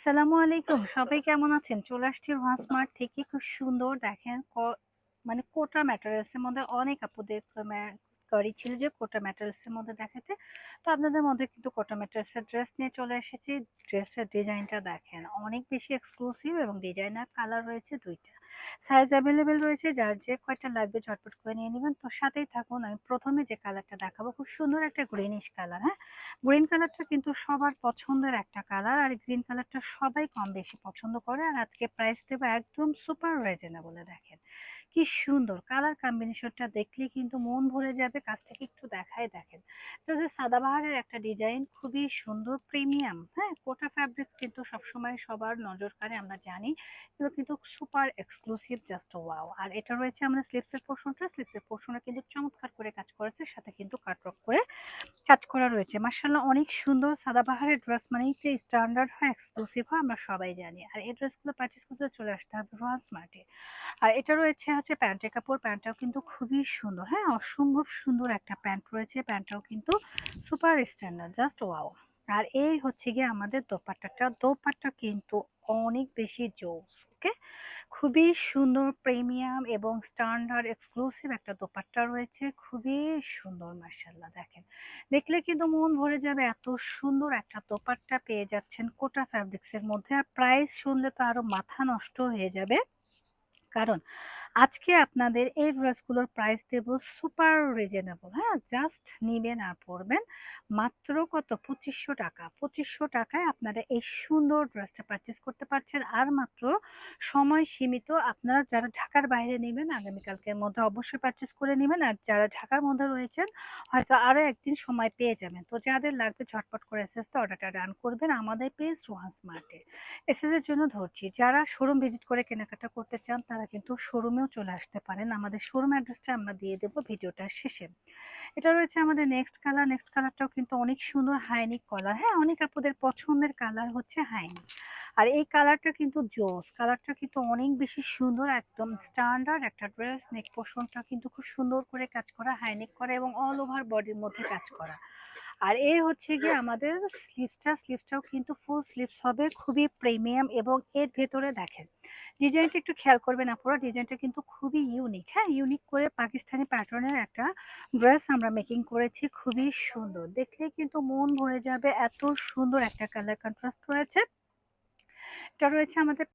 আসসালামু আলাইকুম। সবাই কেমন আছেন? চলে আসছি রোহান স্মার্ট থেকে। খুব সুন্দর দেখেন মানে কোটা ম্যাটেরিয়ালস এর মধ্যে অনেক আপুদের কোয়ারি ছিল যে কোটা ম্যাটেরিয়ালস এর মধ্যে দেখাতে। তো আপনাদের মধ্যে কিন্তু কোটা ম্যাটেরিয়ালস এর ড্রেস নিয়ে চলে এসেছি। ড্রেসের ডিজাইনটা দেখেন। অনেক বেশি এক্সক্লুসিভ এবং ডিজাইনার কালার রয়েছে ২ টা। সাইজ এভেইলেবল রয়েছে। যার যে কয়টা লাগবে ঝটপট করে নিয়ে নিবেন। তো সাথেই থাকুন। আমি ১ম এ যে কালারটা দেখাবো খুব সুন্দর একটা গ্রিনিশ কালার, হ্যাঁ? গ্রিন কালারটা কিন্তু সবার পছন্দের একটা কালার, আর গ্রিন কালারটা সবাই কম বেশি পছন্দ করে। আর আজকে প্রাইস দেবো একদম সুপার রিজনেবলে। দেখেন কি সুন্দর কালার কম্বিনেশনটা, দেখলে কিন্তু মন ভরে যাবে। কাছ থেকে একটু দেখাই দেখেন। তো যে সাদাবাহারের একটা ডিজাইন, খুবই সুন্দর প্রিমিয়াম, হ্যাঁ? কোটা ফ্যাব্রিক কিন্তু সবসময় সবার নজর কাড়ে, আমরা জানি। এগুলো কিন্তু সুপার এক্সক্লুসিভ, জাস্ট ওয়াও। আর এটা রয়েছে আমাদের স্লিপসের পোর্শনে কিন্তু চমৎকার করে কাজ করেছে, সাথে কিন্তু কাটওয়ার্ক করে কাজ করা রয়েছে। মাশাআল্লাহ অনেক সুন্দর। সাদাবাহারের ড্রেস মানেই যে স্ট্যান্ডার্ড হয়, এক্সক্লুসিভ হয়, আমরা সবাই জানি। আর এই ড্রেসগুলো পারচেজ করতে চলে আসতে হবে রোয়াল স্মার্টে। আর এটা রয়েছে হচ্ছে প্যান্টের কাপড়। প্যান্টটাও কিন্তু খুবই সুন্দর, হ্যাঁ? অসম্ভব সুন্দর একটা প্যান্ট রয়েছে। প্যান্টটাও কিন্তু সুপার স্ট্যান্ডার্ড, জাস্ট ওয়াও। আর এই হচ্ছে গিয়ে আমাদের দোপাট্টা কিন্তু অনেক বেশি জোস, ওকে? খুবই সুন্দর প্রিমিয়াম এবং স্ট্যান্ডার্ড এক্সক্লুসিভ একটা দোপাট্টা রয়েছে। খুবই সুন্দর, মাশাআল্লাহ দেখেন। দেখলে কিন্তু মন ভরে যাবে। এত সুন্দর একটা দোপাট্টা পেয়ে যাচ্ছেন কোটা ফ্যাব্রিক্স এর মধ্যে। আর প্রাইস শুনলে তো আরো মাথা নষ্ট হয়ে যাবে। কারণ আজকে আপনাদের এই ড্রেসগুলোর প্রাইস দেব সুপার রিজনেবল, হ্যাঁ? জাস্ট নিবেন আর পরবেন। মাত্র কত? ২৫০০ টাকা। ২৫০০ টাকায় আপনারা এই সুন্দর ড্রেসটা পারচেজ করতে পারছেন। আর মাত্র সময় সীমিত। আপনারা যারা ঢাকার বাইরে নেবেন আগামীকালকের মধ্যে অবশ্যই পারচেজ করে নেবেন। আর যারা ঢাকার মধ্যে রয়েছেন হয়তো আরো একদিন সময় পেয়ে যাবেন। তো যাদের লাগবে ঝটপট করে এসএসতে অর্ডারটা রান করবেন আমাদের পেজ রোহান স্মার্টে। এসএস এর জন্য ধরছি। যারা শোরুম ভিজিট করে কেনাকাটা করতে চান তারা কিন্তু শোরুমেও চলে আসতে পারেন। আমাদের শোরুম অ্যাড্রেসটা আমরা দিয়ে দেব ভিডিওটার শেষে। এটা রয়েছে আমাদের নেক্সট কালার। নেক্সট কালারটাও কিন্তু অনেক সুন্দর, হাইনিক কালার, হ্যাঁ? অনেক আপুদের পছন্দের কালার হচ্ছে হাইনিক। আর এই কালারটা কিন্তু জোস। কালারটা কিন্তু অনেক বেশি সুন্দর, একদম স্ট্যান্ডার্ড একটা ড্রেস। নেক পোরশনটা কিন্তু খুব সুন্দর করে কাজ করা, হাইনেক করা এবং অল ওভার বডির মধ্যে কাজ করা। আর এই হচ্ছে গিয়ে আমাদের স্লিভসটাও কিন্তু ফুল স্লিভস হবে, খুবই প্রিমিয়াম। এবং এর ভেতরে দেখেন ডিজাইনটা একটু খেয়াল করবেন আপনারা। ডিজাইনটা কিন্তু খুবই ইউনিক, হ্যাঁ? ইউনিক করে পাকিস্তানি প্যাটার্নের একটা ড্রেস আমরা মেকিং করেছি। খুবই সুন্দর, দেখলে কিন্তু মন ভরে যাবে। এত সুন্দর একটা কালার কন্ট্রাস্ট রয়েছে। এটা রয়েছে আমাদের